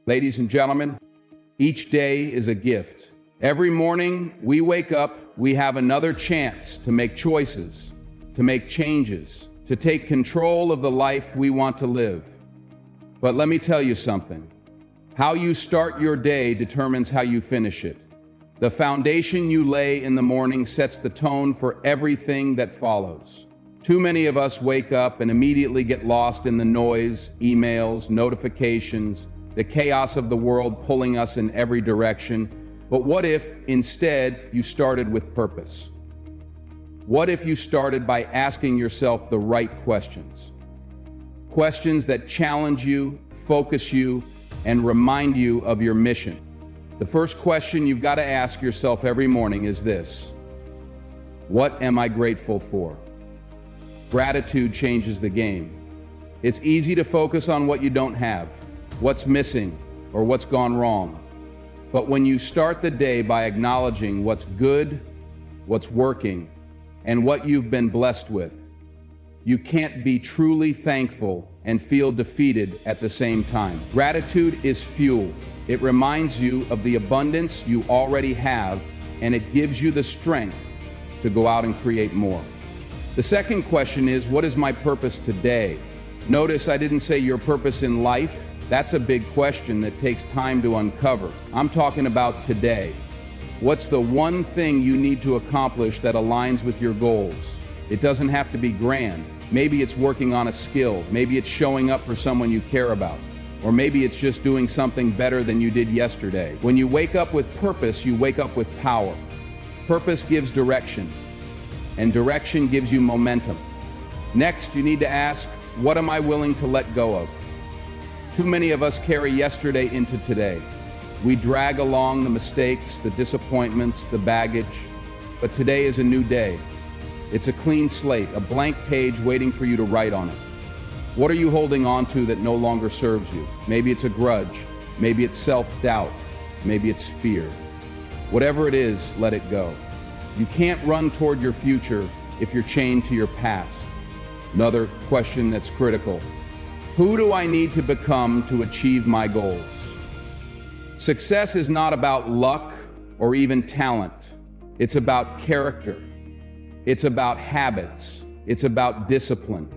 Ladies and gentlemen, each day is a gift. Every morning we wake up, we have another chance to make choices, to make changes, to take control of the life we want to live. But let me tell you something. How you start your day determines how you finish it. The foundation you lay in the morning sets the tone for everything that follows. Too many of us wake up and immediately get lost in the noise, emails, notifications, the chaos of the world pulling us in every direction. But what if instead you started with purpose? What if you started by asking yourself the right questions? Questions that challenge you, focus you, and remind you of your mission. The first question you've got to ask yourself every morning is this: what am I grateful for? Gratitude changes the game. It's easy to focus on what you don't have, what's missing, or what's gone wrong. But when you start the day by acknowledging what's good, what's working, and what you've been blessed with, you can't be truly thankful and feel defeated at the same time. Gratitude is fuel. It reminds you of the abundance you already have, and it gives you the strength to go out and create more. The second question is, what is my purpose today? Notice I didn't say your purpose in life. That's a big question that takes time to uncover. I'm talking about today. What's the one thing you need to accomplish that aligns with your goals? It doesn't have to be grand. Maybe it's working on a skill. Maybe it's showing up for someone you care about. Or maybe it's just doing something better than you did yesterday. When you wake up with purpose, you wake up with power. Purpose gives direction, and direction gives you momentum. Next, you need to ask, what am I willing to let go of? Too many of us carry yesterday into today. We drag along the mistakes, the disappointments, the baggage. But today is a new day. It's a clean slate, a blank page waiting for you to write on it. What are you holding on to that no longer serves you? Maybe it's a grudge. Maybe it's self-doubt. Maybe it's fear. Whatever it is, let it go. You can't run toward your future if you're chained to your past. Another question that's critical: who do I need to become to achieve my goals? Success is not about luck or even talent. It's about character. It's about habits. It's about discipline.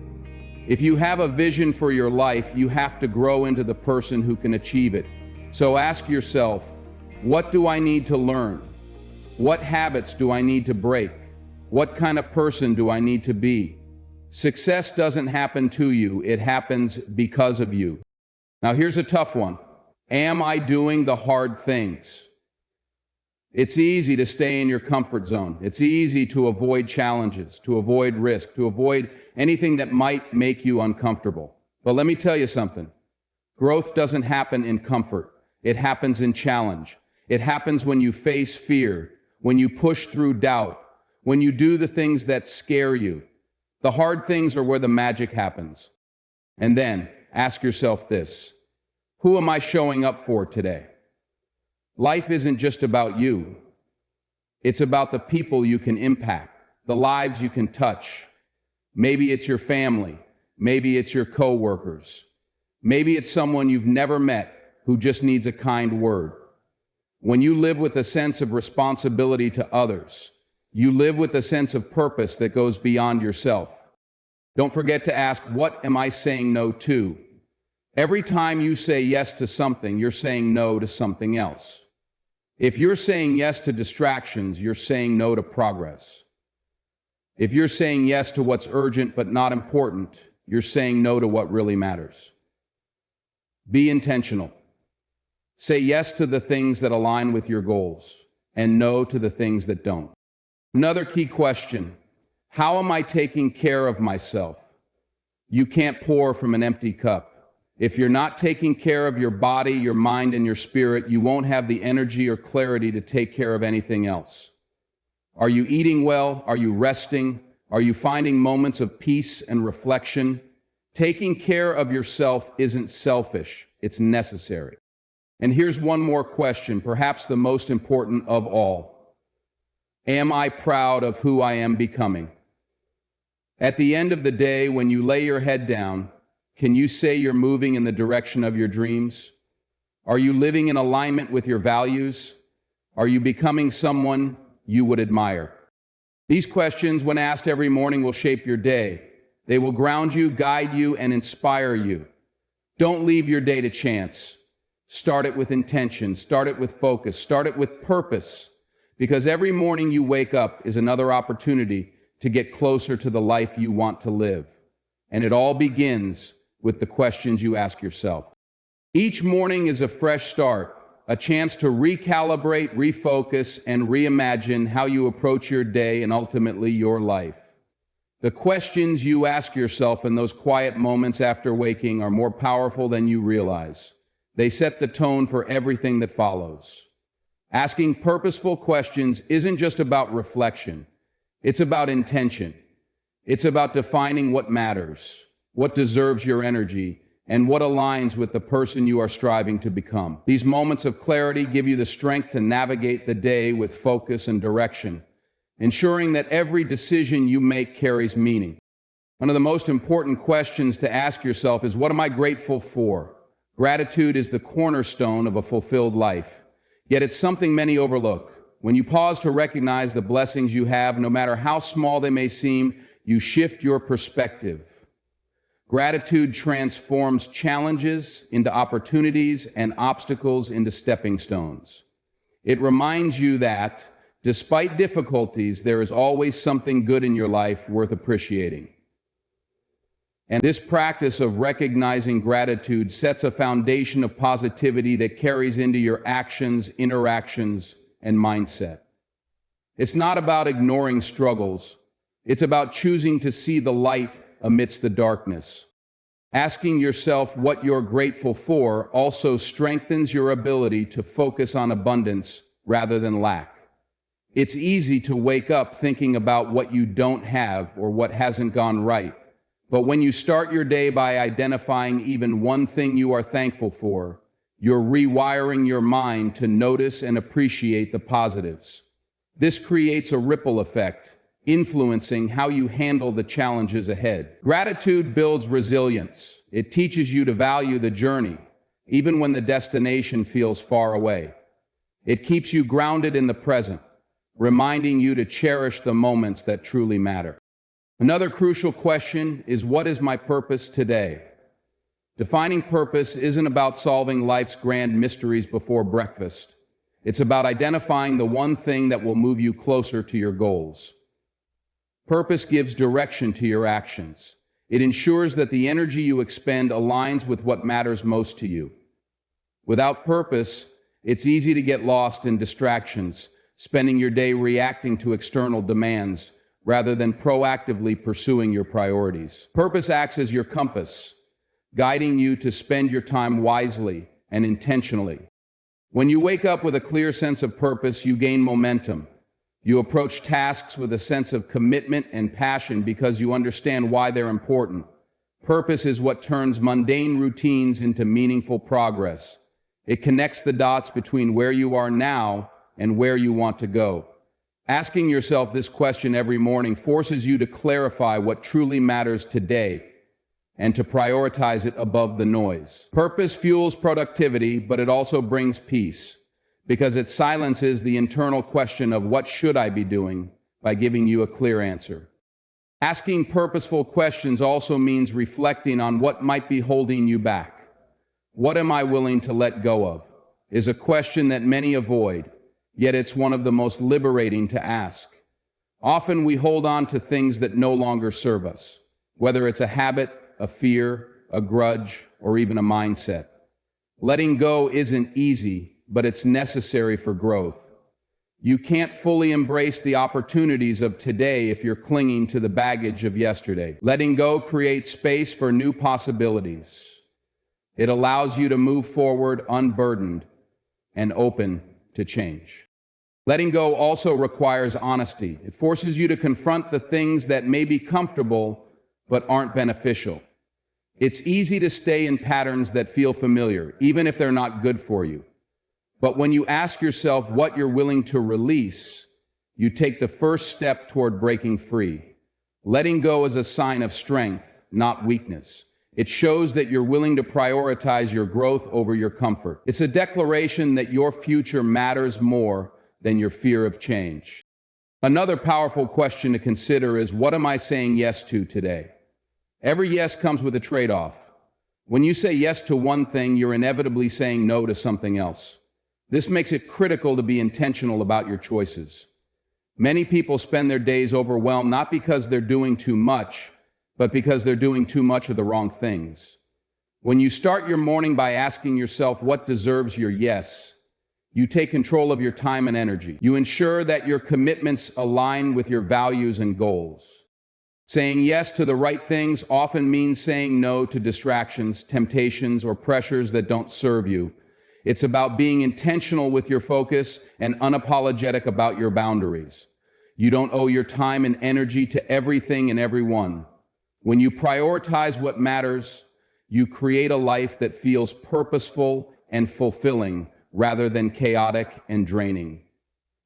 If you have a vision for your life, you have to grow into the person who can achieve it. So ask yourself, what do I need to learn? What habits do I need to break? What kind of person do I need to be? Success doesn't happen to you, it happens because of you. Now here's a tough one. Am I doing the hard things? It's easy to stay in your comfort zone. It's easy to avoid challenges, to avoid risk, to avoid anything that might make you uncomfortable. But let me tell you something. Growth doesn't happen in comfort. It happens in challenge. It happens when you face fear, when you push through doubt, when you do the things that scare you. The hard things are where the magic happens. And then ask yourself this: who am I showing up for today? Life isn't just about you. It's about the people you can impact, the lives you can touch. Maybe it's your family. Maybe it's your coworkers. Maybe it's someone you've never met who just needs a kind word. When you live with a sense of responsibility to others, you live with a sense of purpose that goes beyond yourself. Don't forget to ask, what am I saying no to? Every time you say yes to something, you're saying no to something else. If you're saying yes to distractions, you're saying no to progress. If you're saying yes to what's urgent but not important, you're saying no to what really matters. Be intentional. Say yes to the things that align with your goals and no to the things that don't. Another key question: how am I taking care of myself? You can't pour from an empty cup. If you're not taking care of your body, your mind, and your spirit, you won't have the energy or clarity to take care of anything else. Are you eating well? Are you resting? Are you finding moments of peace and reflection? Taking care of yourself isn't selfish, it's necessary. And here's one more question, perhaps the most important of all. Am I proud of who I am becoming? At the end of the day, when you lay your head down, can you say you're moving in the direction of your dreams? Are you living in alignment with your values? Are you becoming someone you would admire? These questions, when asked every morning, will shape your day. They will ground you, guide you, and inspire you. Don't leave your day to chance. Start it with intention. Start it with focus. Start it with purpose. Because every morning you wake up is another opportunity to get closer to the life you want to live. And it all begins with the questions you ask yourself. Each morning is a fresh start, a chance to recalibrate, refocus, and reimagine how you approach your day and ultimately your life. The questions you ask yourself in those quiet moments after waking are more powerful than you realize. They set the tone for everything that follows. Asking purposeful questions isn't just about reflection. It's about intention. It's about defining what matters, what deserves your energy, and what aligns with the person you are striving to become. These moments of clarity give you the strength to navigate the day with focus and direction, ensuring that every decision you make carries meaning. One of the most important questions to ask yourself is, what am I grateful for? Gratitude is the cornerstone of a fulfilled life, yet it's something many overlook. When you pause to recognize the blessings you have, no matter how small they may seem, you shift your perspective. Gratitude transforms challenges into opportunities and obstacles into stepping stones. It reminds you that, despite difficulties, there is always something good in your life worth appreciating. And this practice of recognizing gratitude sets a foundation of positivity that carries into your actions, interactions, and mindset. It's not about ignoring struggles. It's about choosing to see the light amidst the darkness. Asking yourself what you're grateful for also strengthens your ability to focus on abundance rather than lack. It's easy to wake up thinking about what you don't have or what hasn't gone right. But when you start your day by identifying even one thing you are thankful for, you're rewiring your mind to notice and appreciate the positives. This creates a ripple effect, influencing how you handle the challenges ahead. Gratitude builds resilience. It teaches you to value the journey, even when the destination feels far away. It keeps you grounded in the present, reminding you to cherish the moments that truly matter. Another crucial question is, what is my purpose today? Defining purpose isn't about solving life's grand mysteries before breakfast. It's about identifying the one thing that will move you closer to your goals. Purpose gives direction to your actions. It ensures that the energy you expend aligns with what matters most to you. Without purpose, it's easy to get lost in distractions, spending your day reacting to external demands rather than proactively pursuing your priorities. Purpose acts as your compass, guiding you to spend your time wisely and intentionally. When you wake up with a clear sense of purpose, you gain momentum. You approach tasks with a sense of commitment and passion because you understand why they're important. Purpose is what turns mundane routines into meaningful progress. It connects the dots between where you are now and where you want to go. Asking yourself this question every morning forces you to clarify what truly matters today and to prioritize it above the noise. Purpose fuels productivity, but it also brings peace because it silences the internal question of what should I be doing by giving you a clear answer. Asking purposeful questions also means reflecting on what might be holding you back. What am I willing to let go of? Is a question that many avoid. Yet it's one of the most liberating to ask. Often we hold on to things that no longer serve us, whether it's a habit, a fear, a grudge, or even a mindset. Letting go isn't easy, but it's necessary for growth. You can't fully embrace the opportunities of today if you're clinging to the baggage of yesterday. Letting go creates space for new possibilities. It allows you to move forward unburdened and open to change. Letting go also requires honesty. It forces you to confront the things that may be comfortable but aren't beneficial. It's easy to stay in patterns that feel familiar, even if they're not good for you. But when you ask yourself what you're willing to release, you take the first step toward breaking free. Letting go is a sign of strength, not weakness. It shows that you're willing to prioritize your growth over your comfort. It's a declaration that your future matters more than your fear of change. Another powerful question to consider is, what am I saying yes to today? Every yes comes with a trade-off. When you say yes to one thing, you're inevitably saying no to something else. This makes it critical to be intentional about your choices. Many people spend their days overwhelmed not because they're doing too much, but because they're doing too much of the wrong things. When you start your morning by asking yourself what deserves your yes, you take control of your time and energy. You ensure that your commitments align with your values and goals. Saying yes to the right things often means saying no to distractions, temptations, or pressures that don't serve you. It's about being intentional with your focus and unapologetic about your boundaries. You don't owe your time and energy to everything and everyone. When you prioritize what matters, you create a life that feels purposeful and fulfilling rather than chaotic and draining.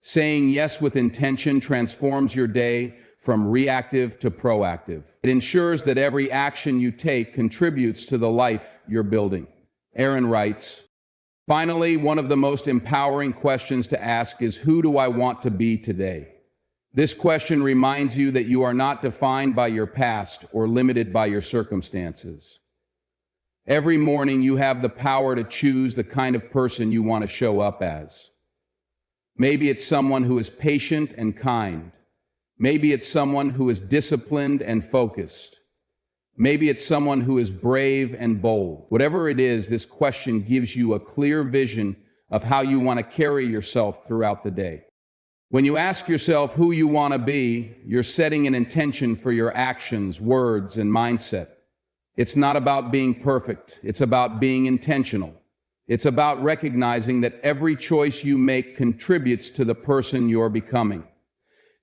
Saying yes with intention transforms your day from reactive to proactive. It ensures that every action you take contributes to the life you're building. Aaron writes, finally, one of the most empowering questions to ask is, who do I want to be today? This question reminds you that you are not defined by your past or limited by your circumstances. Every morning you have the power to choose the kind of person you want to show up as. Maybe it's someone who is patient and kind. Maybe it's someone who is disciplined and focused. Maybe it's someone who is brave and bold. Whatever it is, this question gives you a clear vision of how you want to carry yourself throughout the day. When you ask yourself who you want to be, you're setting an intention for your actions, words, and mindset. It's not about being perfect. It's about being intentional. It's about recognizing that every choice you make contributes to the person you're becoming.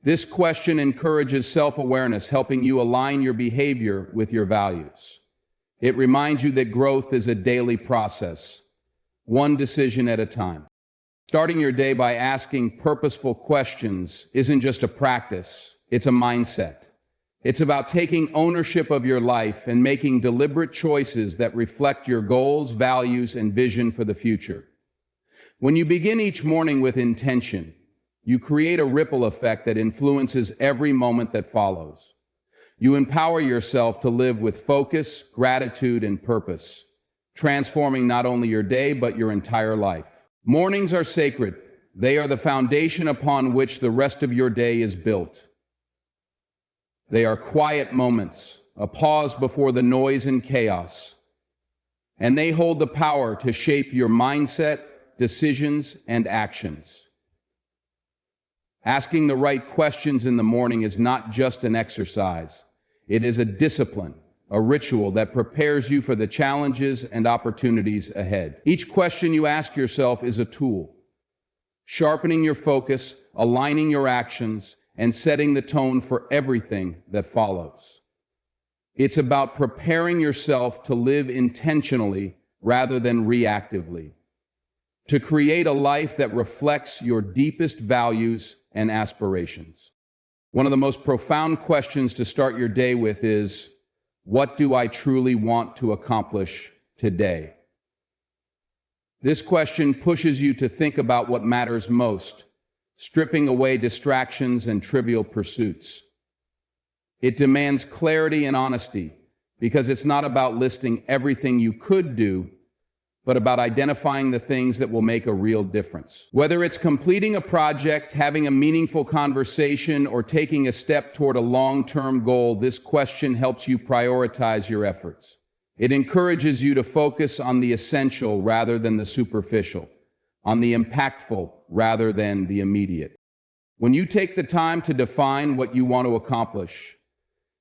This question encourages self-awareness, helping you align your behavior with your values. It reminds you that growth is a daily process, one decision at a time. Starting your day by asking purposeful questions isn't just a practice, it's a mindset. It's about taking ownership of your life and making deliberate choices that reflect your goals, values, and vision for the future. When you begin each morning with intention, you create a ripple effect that influences every moment that follows. You empower yourself to live with focus, gratitude, and purpose, transforming not only your day, but your entire life. Mornings are sacred. They are the foundation upon which the rest of your day is built. They are quiet moments, a pause before the noise and chaos, and they hold the power to shape your mindset, decisions, and actions. Asking the right questions in the morning is not just an exercise. It is a discipline, a ritual that prepares you for the challenges and opportunities ahead. Each question you ask yourself is a tool, sharpening your focus, aligning your actions, and setting the tone for everything that follows. It's about preparing yourself to live intentionally rather than reactively, to create a life that reflects your deepest values and aspirations. One of the most profound questions to start your day with is, what do I truly want to accomplish today? This question pushes you to think about what matters most, stripping away distractions and trivial pursuits. It demands clarity and honesty, because it's not about listing everything you could do, but about identifying the things that will make a real difference. Whether it's completing a project, having a meaningful conversation, or taking a step toward a long-term goal, this question helps you prioritize your efforts. It encourages you to focus on the essential rather than the superficial, on the impactful rather than the immediate. When you take the time to define what you want to accomplish,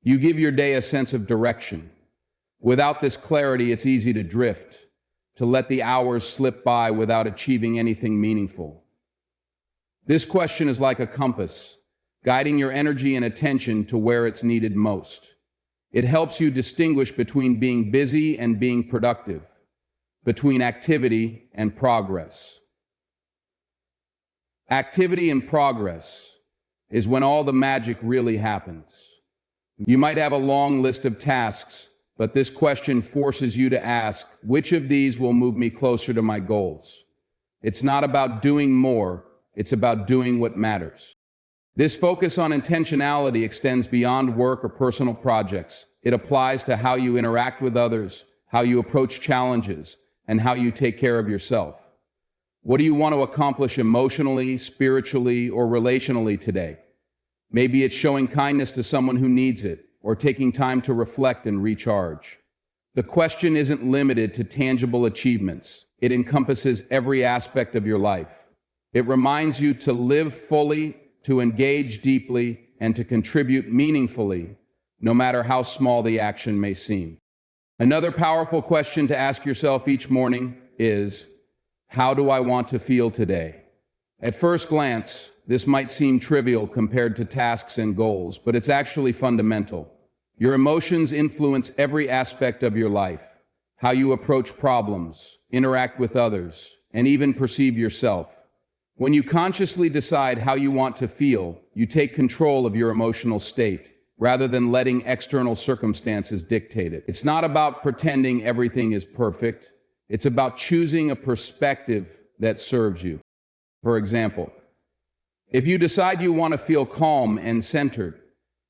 you give your day a sense of direction. Without this clarity, it's easy to drift, to let the hours slip by without achieving anything meaningful. This question is like a compass, guiding your energy and attention to where it's needed most. It helps you distinguish between being busy and being productive, between activity and progress. Activity and progress is when all the magic really happens. You might have a long list of tasks, but this question forces you to ask, which of these will move me closer to my goals? It's not about doing more, it's about doing what matters. This focus on intentionality extends beyond work or personal projects. It applies to how you interact with others, how you approach challenges, and how you take care of yourself. What do you want to accomplish emotionally, spiritually, or relationally today? Maybe it's showing kindness to someone who needs it, or taking time to reflect and recharge. The question isn't limited to tangible achievements. It encompasses every aspect of your life. It reminds you to live fully, to engage deeply, and to contribute meaningfully, no matter how small the action may seem. Another powerful question to ask yourself each morning is, how do I want to feel today? At first glance, this might seem trivial compared to tasks and goals, but it's actually fundamental. Your emotions influence every aspect of your life, how you approach problems, interact with others, and even perceive yourself. When you consciously decide how you want to feel, you take control of your emotional state, rather than letting external circumstances dictate it. It's not about pretending everything is perfect. It's about choosing a perspective that serves you. For example, if you decide you want to feel calm and centered,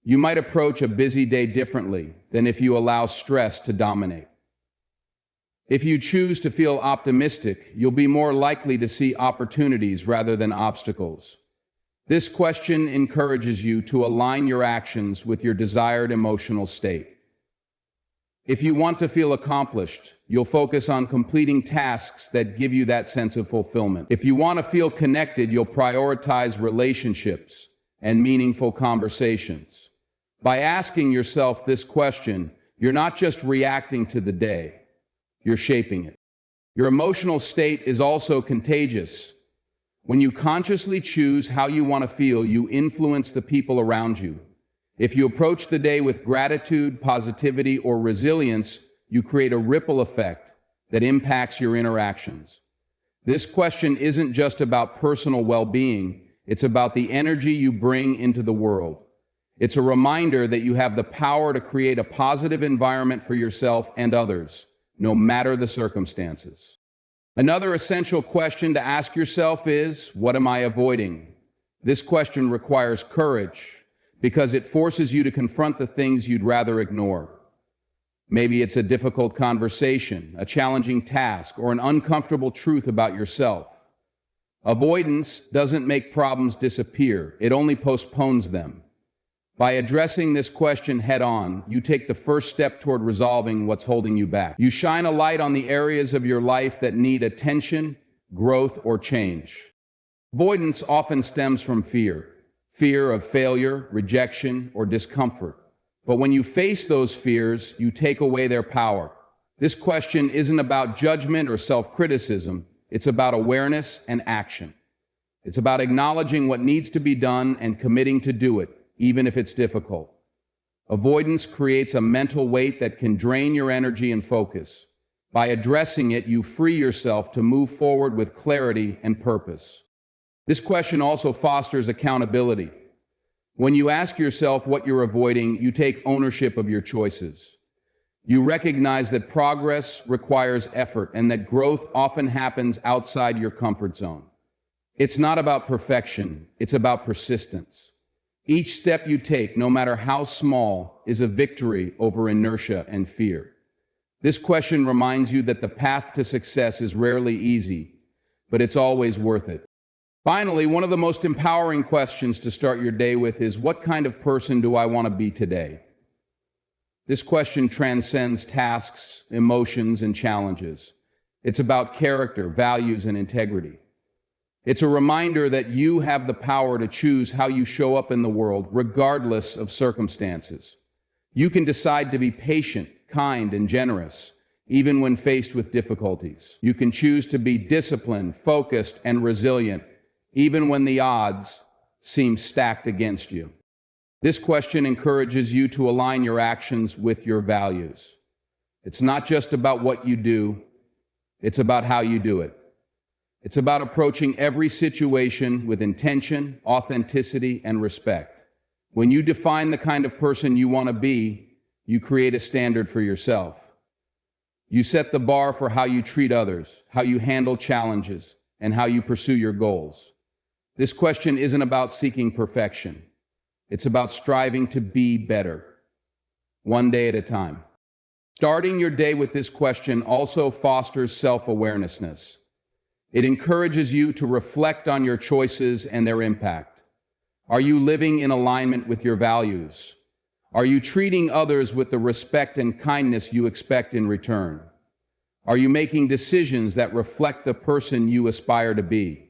you might approach a busy day differently than if you allow stress to dominate. If you choose to feel optimistic, you'll be more likely to see opportunities rather than obstacles. This question encourages you to align your actions with your desired emotional state. If you want to feel accomplished, you'll focus on completing tasks that give you that sense of fulfillment. If you want to feel connected, you'll prioritize relationships and meaningful conversations. By asking yourself this question, you're not just reacting to the day, you're shaping it. Your emotional state is also contagious. When you consciously choose how you want to feel, you influence the people around you. If you approach the day with gratitude, positivity, or resilience, you create a ripple effect that impacts your interactions. This question isn't just about personal well-being, it's about the energy you bring into the world. It's a reminder that you have the power to create a positive environment for yourself and others, no matter the circumstances. Another essential question to ask yourself is, what am I avoiding? This question requires courage because it forces you to confront the things you'd rather ignore. Maybe it's a difficult conversation, a challenging task, or an uncomfortable truth about yourself. Avoidance doesn't make problems disappear, it only postpones them. By addressing this question head-on, you take the first step toward resolving what's holding you back. You shine a light on the areas of your life that need attention, growth, or change. Avoidance often stems from fear of failure, rejection, or discomfort. But when you face those fears, you take away their power. This question isn't about judgment or self-criticism, it's about awareness and action. It's about acknowledging what needs to be done and committing to do it, even if it's difficult. Avoidance creates a mental weight that can drain your energy and focus. By addressing it, you free yourself to move forward with clarity and purpose. This question also fosters accountability. When you ask yourself what you're avoiding, you take ownership of your choices. You recognize that progress requires effort and that growth often happens outside your comfort zone. It's not about perfection, it's about persistence. Each step you take, no matter how small, is a victory over inertia and fear. This question reminds you that the path to success is rarely easy, but it's always worth it. Finally, one of the most empowering questions to start your day with is, what kind of person do I want to be today? This question transcends tasks, emotions, and challenges. It's about character, values, and integrity. It's a reminder that you have the power to choose how you show up in the world, regardless of circumstances. You can decide to be patient, kind, and generous, even when faced with difficulties. You can choose to be disciplined, focused, and resilient, even when the odds seem stacked against you. This question encourages you to align your actions with your values. It's not just about what you do, it's about how you do it. It's about approaching every situation with intention, authenticity, and respect. When you define the kind of person you want to be, You create a standard for yourself. You set the bar for how you treat others, how you handle challenges, and how you pursue your goals. This question isn't about seeking perfection. It's about striving to be better, one day at a time. Starting your day with this question also fosters self-awareness. It encourages you to reflect on your choices and their impact. Are you living in alignment with your values? Are you treating others with the respect and kindness you expect in return? Are you making decisions that reflect the person you aspire to be?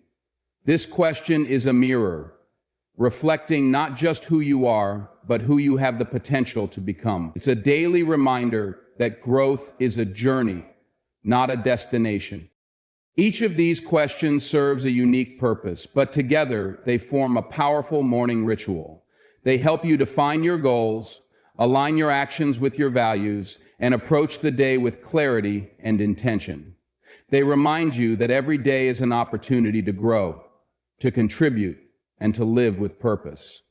This question is a mirror, reflecting not just who you are, but who you have the potential to become. It's a daily reminder that growth is a journey, not a destination. Each of these questions serves a unique purpose, but together they form a powerful morning ritual. They help you define your goals, align your actions with your values, and approach the day with clarity and intention. They remind you that every day is an opportunity to grow, to contribute, and to live with purpose.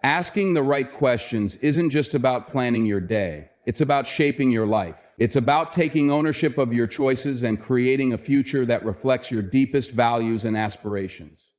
Asking the right questions isn't just about planning your day. It's about shaping your life. It's about taking ownership of your choices and creating a future that reflects your deepest values and aspirations.